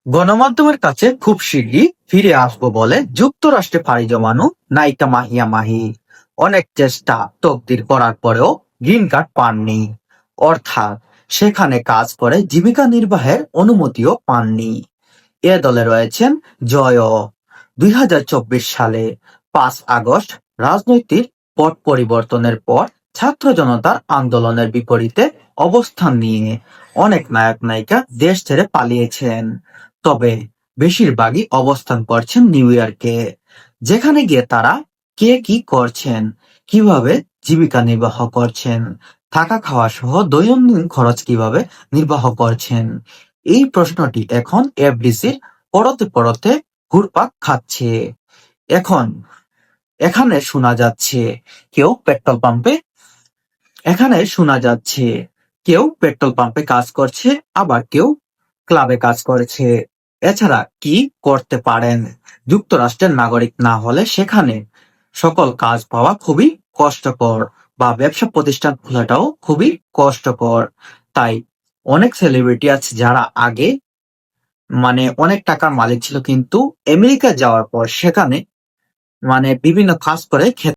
গণমাধ্যমের কাছে খুব শিগগিরই ফিরে আসবো বলে যুক্তরাষ্ট্রে পাড়ি জমানো নায়িকা মাহিয়া মাহি অনেক চেষ্টা তকদির করার পরেও গ্রিন কার্ড পাননি। অর্থাৎ সেখানে কাজ করে জীবিকা নির্বাহের অনুমতিও পাননি। এ দলে রয়েছেন জয়ও। 2024 সালে 5 আগস্ট রাজনৈতিক পট পরিবর্তনের পর ছাত্র জনতার আন্দোলনের বিপরীতে অবস্থান নিয়ে অনেক নায়ক নায়িকা দেশ ছেড়ে পালিয়েছেন। তবে বেশিরভাগই অবস্থান করছেন নিউ ইয়র্কে, যেখানে গিয়ে তারা কে কি করছেন, কিভাবে জীবিকা নির্বাহ করছেন, থাকা খাওয়া সহ দৈনন্দিন খরচ কিভাবে নির্বাহ করছেন, এই প্রশ্নটি এখন এফডিসির পরতে পরতে ঘুরপাক খাচ্ছে। এখন এখানে শোনা যাচ্ছে কেউ পেট্রোল পাম্পে এখানে শোনা যাচ্ছে কেউ পেট্রোল পাম্পে কাজ করছে, আবার কেউ ক্লাবে কাজ করেছে। এছাড়া কি করতে পারেন? যুক্তরাষ্ট্রের নাগরিক না হলে সেখানে সকল কাজ পাওয়া খুবই কষ্টকর, বা ব্যবসা প্রতিষ্ঠান খোলাটাও খুবই কষ্টকর। তাই অনেক সেলিব্রিটি আছে যারা আগে অনেক টাকার মালিক ছিল, কিন্তু আমেরিকা যাওয়ার পর সেখানে বিভিন্ন কাজ করে খেতে